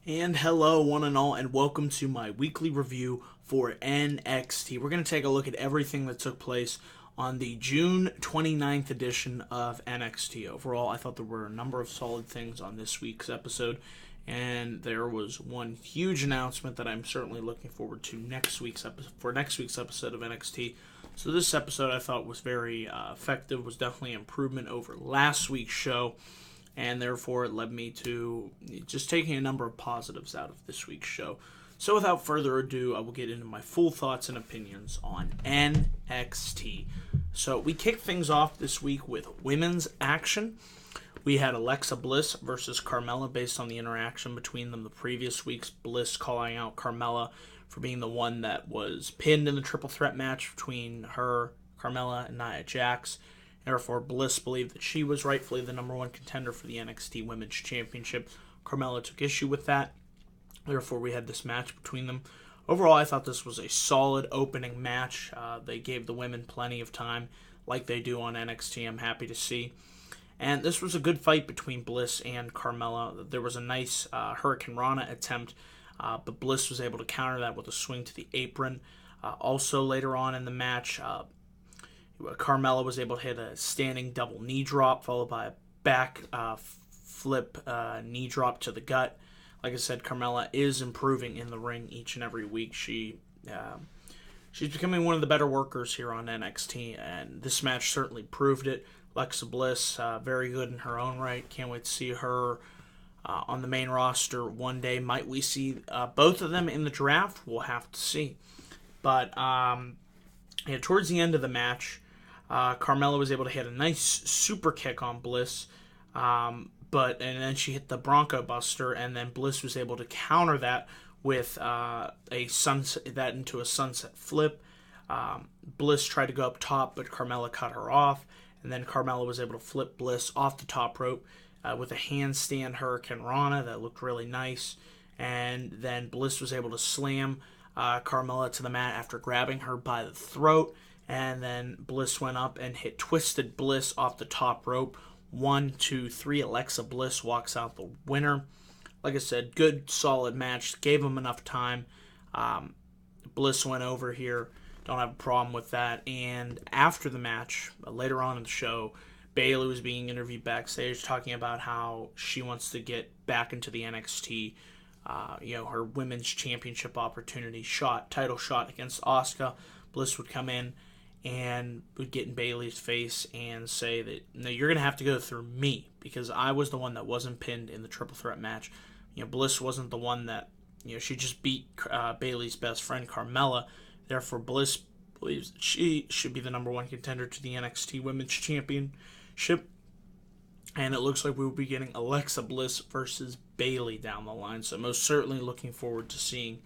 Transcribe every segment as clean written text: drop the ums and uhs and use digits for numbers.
And hello, one and all, and welcome to my weekly review for NXT. We're going to take a look at everything that took place on the June 29th edition of NXT. Overall, I thought there were a number of solid things on this week's episode, and there was one huge announcement that I'm certainly looking forward to next week's episode of NXT. So this episode I thought was very effective, was definitely an improvement over last week's show, and therefore it led me to just taking a number of positives out of this week's show. So without further ado, I will get into my full thoughts and opinions on NXT. So we kick things off this week with women's action. We had Alexa Bliss versus Carmella based on the interaction between them the previous weeks. Bliss calling out Carmella for being the one that was pinned in the triple threat match between her, Carmella, and Nia Jax. Therefore, Bliss believed that she was rightfully the number one contender for the NXT Women's Championship. Carmella took issue with that. Therefore, we had this match between them. Overall, I thought this was a solid opening match. They gave the women plenty of time, like they do on NXT. I'm happy to see. And this was a good fight between Bliss and Carmella. There was a nice Hurricane Rana attempt, but Bliss was able to counter that with a swing to the apron. Also, later on in the match, Carmella was able to hit a standing double knee drop, followed by a back flip knee drop to the gut. Like I said, Carmella is improving in the ring each and every week. She's becoming one of the better workers here on NXT, and this match certainly proved it. Alexa Bliss, very good in her own right. Can't wait to see her on the main roster one day. Might we see both of them in the draft? We'll have to see. But towards the end of the match, Carmella was able to hit a nice super kick on Bliss, and then she hit the Bronco Buster, and then Bliss was able to counter that with into a sunset flip. Bliss tried to go up top, but Carmella cut her off, and then Carmella was able to flip Bliss off the top rope with a handstand Hurricane Rana that looked really nice, and then Bliss was able to slam Carmella to the mat after grabbing her by the throat. And then Bliss went up and hit Twisted Bliss off the top rope. 1, 2, 3. Alexa Bliss walks out the winner. Like I said, good, solid match. Gave him enough time. Bliss went over here. Don't have a problem with that. And after the match, later on in the show, Bayley was being interviewed backstage talking about how she wants to get back into the NXT, her women's championship opportunity title shot against Asuka. Bliss would come in and would get in Bayley's face and say that, no, you're going to have to go through me because I was the one that wasn't pinned in the triple threat match. Bliss wasn't the one that, she just beat Bayley's best friend, Carmella. Therefore, Bliss believes that she should be the number one contender to the NXT Women's Championship. And it looks like we will be getting Alexa Bliss versus Bayley down the line. So most certainly looking forward to seeing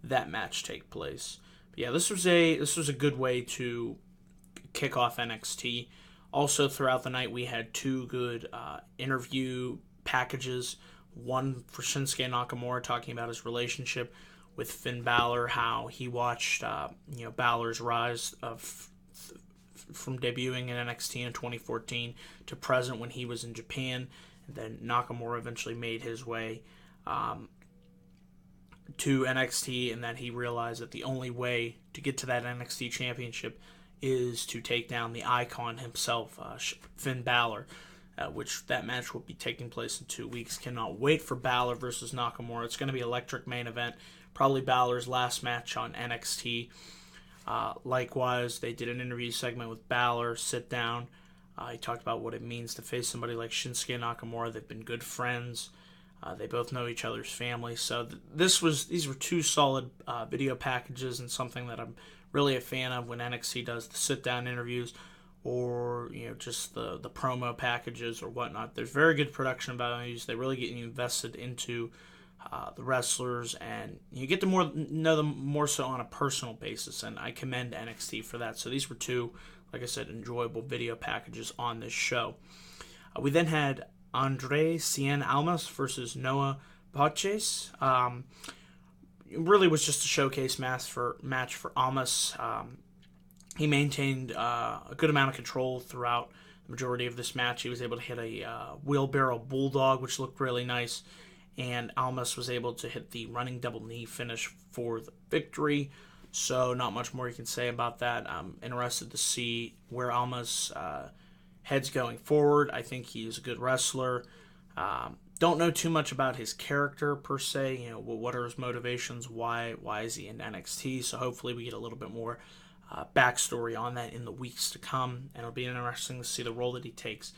that match take place. But yeah, this was a good way to kick off NXT. Also, throughout the night, we had two good interview packages. One for Shinsuke Nakamura talking about his relationship with Finn Balor, how he watched Balor's rise from debuting in NXT in 2014 to present when he was in Japan. And then Nakamura eventually made his way to NXT, and that he realized that the only way to get to that NXT championship is to take down the icon himself, Finn Balor, which that match will be taking place in 2 weeks. Cannot wait for Balor versus Nakamura. It's going to be an electric main event, probably Balor's last match on NXT. Likewise, they did an interview segment with Balor, sit down. He talked about what it means to face somebody like Shinsuke Nakamura. They've been good friends. They both know each other's family. So these were two solid video packages, and something that I'm really a fan of when NXT does the sit-down interviews or just the promo packages or whatnot. There's very good production values. They really get you invested into the wrestlers, and you get to know them more so on a personal basis, and I commend NXT for that. So these were two, like I said, enjoyable video packages on this show. We then had Andre Cien Almas versus Noah Paches. It really was just a showcase match for Almas. He maintained a good amount of control throughout the majority of this match. He was able to hit a wheelbarrow bulldog, which looked really nice. and Almas was able to hit the running double knee finish for the victory. So not much more you can say about that. I'm interested to see where Almas heads going forward. I think he's a good wrestler. Don't know too much about his character per se. What are his motivations? Why is he in NXT? So hopefully we get a little bit more backstory on that in the weeks to come, and it'll be interesting to see the role that he takes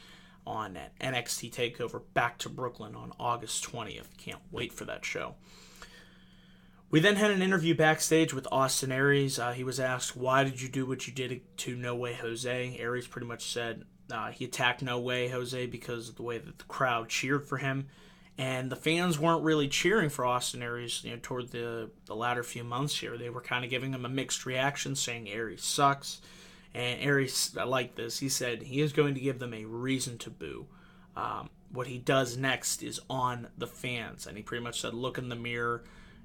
on that NXT TakeOver Back to Brooklyn on August 20th. Can't wait for that show. We then had an interview backstage with Austin Aries. He was asked, why did you do what you did to No Way Jose? Aries pretty much said he attacked No Way Jose because of the way that the crowd cheered for him. And the fans weren't really cheering for Austin Aries toward the latter few months here. They were kind of giving him a mixed reaction, saying Aries sucks. And Aries, I like this, he said he is going to give them a reason to boo. What he does next is on the fans. And he pretty much said, look in the mirror,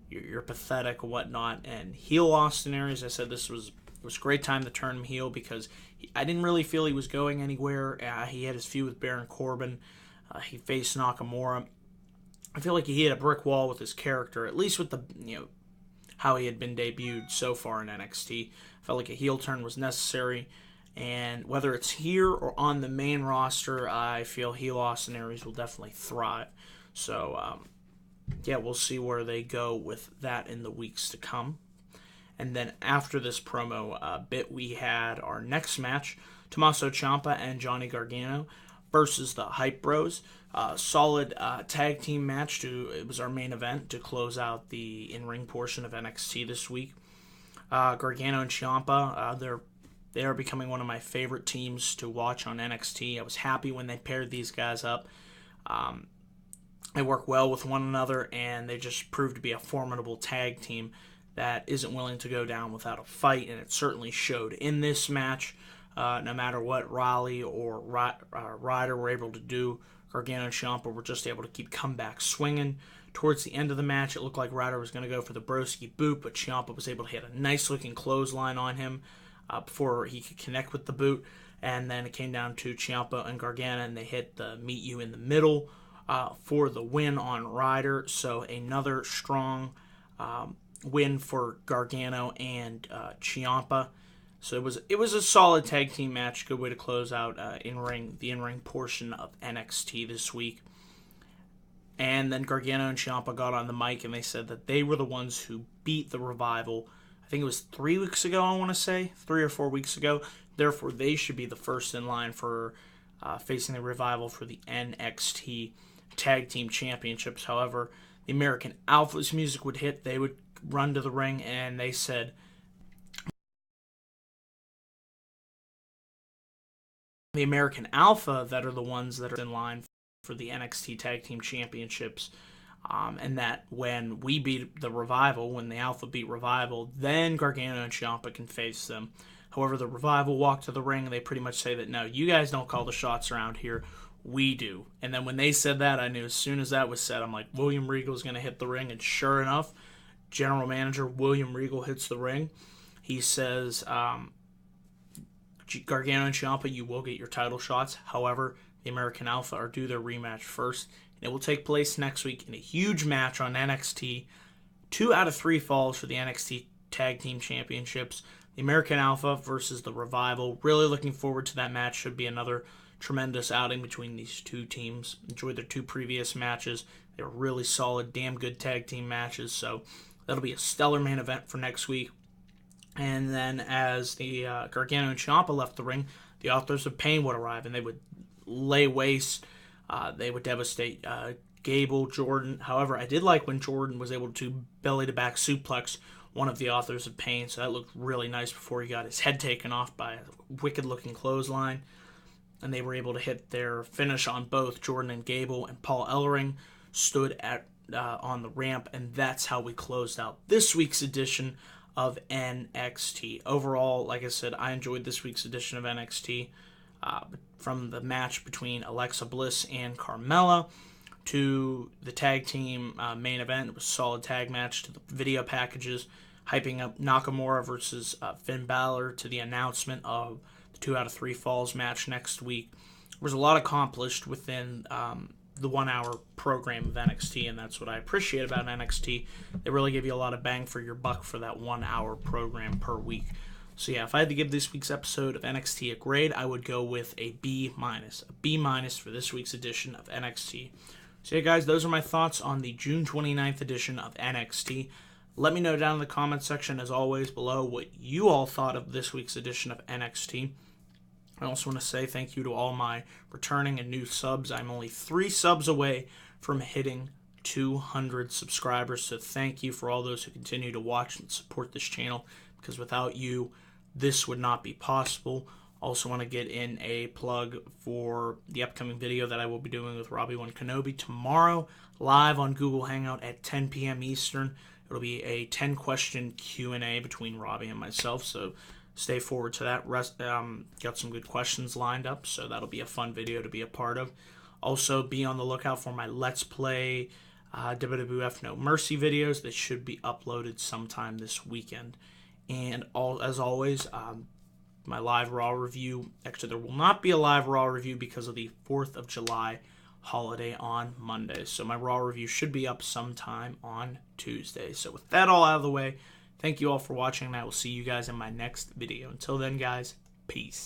you're pathetic and whatnot. And heel Austin Aries, I said it was a great time to turn him heel because I didn't really feel he was going anywhere. He had his feud with Baron Corbin. He faced Nakamura. I feel like he hit a brick wall with his character, at least with the how he had been debuted so far in NXT. I felt like a heel turn was necessary, and whether it's here or on the main roster, I feel heel Austin Aries will definitely thrive. So, we'll see where they go with that in the weeks to come. And then after this promo bit, we had our next match, Tommaso Ciampa and Johnny Gargano versus the Hype Bros. Solid tag team match. It was our main event to close out the in-ring portion of NXT this week. Gargano and Ciampa, they are becoming one of my favorite teams to watch on NXT. I was happy when they paired these guys up. They work well with one another, and they just proved to be a formidable tag team that isn't willing to go down without a fight, and it certainly showed in this match. No matter what Raleigh or Ryder were able to do, Gargano and Ciampa were just able to keep comeback swinging. Towards the end of the match, it looked like Ryder was going to go for the broski boot, but Ciampa was able to hit a nice-looking clothesline on him before he could connect with the boot. And then it came down to Ciampa and Gargano, and they hit the meet you in the middle for the win on Ryder. So another strong win for Gargano and Ciampa. So it was a solid tag team match. Good way to close out the in-ring portion of NXT this week. And then Gargano and Ciampa got on the mic and they said that they were the ones who beat the Revival. I think it was 3 weeks ago, I want to say. 3 or 4 weeks ago. Therefore, they should be the first in line for facing the Revival for the NXT Tag Team Championships. However, the American Alpha's music would hit. They would run to the ring and they said the American Alpha that are the ones that are in line for the NXT Tag Team Championships, and that when we beat the Revival, when the Alpha beat Revival, then Gargano and Ciampa can face them. However, the Revival walk to the ring, and they pretty much say that, no, you guys don't call the shots around here, we do. And then when they said that, I knew as soon as that was said, I'm like, William Regal's going to hit the ring, and sure enough, General Manager William Regal hits the ring. He says, Gargano and Ciampa, you will get your title shots. However, the American Alpha are due their rematch first. It will take place next week in a huge match on NXT. 2 out of 3 falls for the NXT Tag Team Championships. The American Alpha versus the Revival. Really looking forward to that match. Should be another tremendous outing between these two teams. Enjoyed their 2 previous matches. They were really solid, damn good tag team matches. So that'll be a stellar main event for next week. And then as the Gargano and Ciampa left the ring, the Authors of Pain would arrive, and they would lay waste. They would devastate Gable, Jordan. However, I did like when Jordan was able to belly-to-back suplex one of the Authors of Pain, so that looked really nice before he got his head taken off by a wicked-looking clothesline. And they were able to hit their finish on both Jordan and Gable, and Paul Ellering stood on the ramp, and that's how we closed out this week's edition of NXT. Overall, like I said, I enjoyed this week's edition of NXT. From the match between Alexa Bliss and Carmella to the tag team main event. It was a solid tag match, to the video packages, hyping up Nakamura versus Finn Balor, to the announcement of the 2 out of 3 falls match next week. There was a lot accomplished within the 1 hour program of NXT, and that's what I appreciate about NXT. They really give you a lot of bang for your buck for that 1 hour program per week. So yeah, if I had to give this week's episode of NXT a grade, I would go with a B-. A B- for this week's edition of NXT. So yeah, guys, those are my thoughts on the June 29th edition of NXT. Let me know down in the comment section, as always, below what you all thought of this week's edition of NXT. I also want to say thank you to all my returning and new subs. I'm only 3 subs away from hitting 200 subscribers, so thank you for all those who continue to watch and support this channel, because without you, this would not be possible. Also want to get in a plug for the upcoming video that I will be doing with Robbie One Kenobi tomorrow, live on Google Hangout at 10 p.m. Eastern. It'll be a 10-question Q&A between Robbie and myself, so stay forward to that. Got some good questions lined up, so that'll be a fun video to be a part of. Also, be on the lookout for my Let's Play WWF No Mercy videos. They should be uploaded sometime this weekend. And as always, my live Raw review. Actually, there will not be a live Raw review because of the 4th of July holiday on Monday. So my Raw review should be up sometime on Tuesday. So with that all out of the way, thank you all for watching, and I will see you guys in my next video. Until then, guys, peace.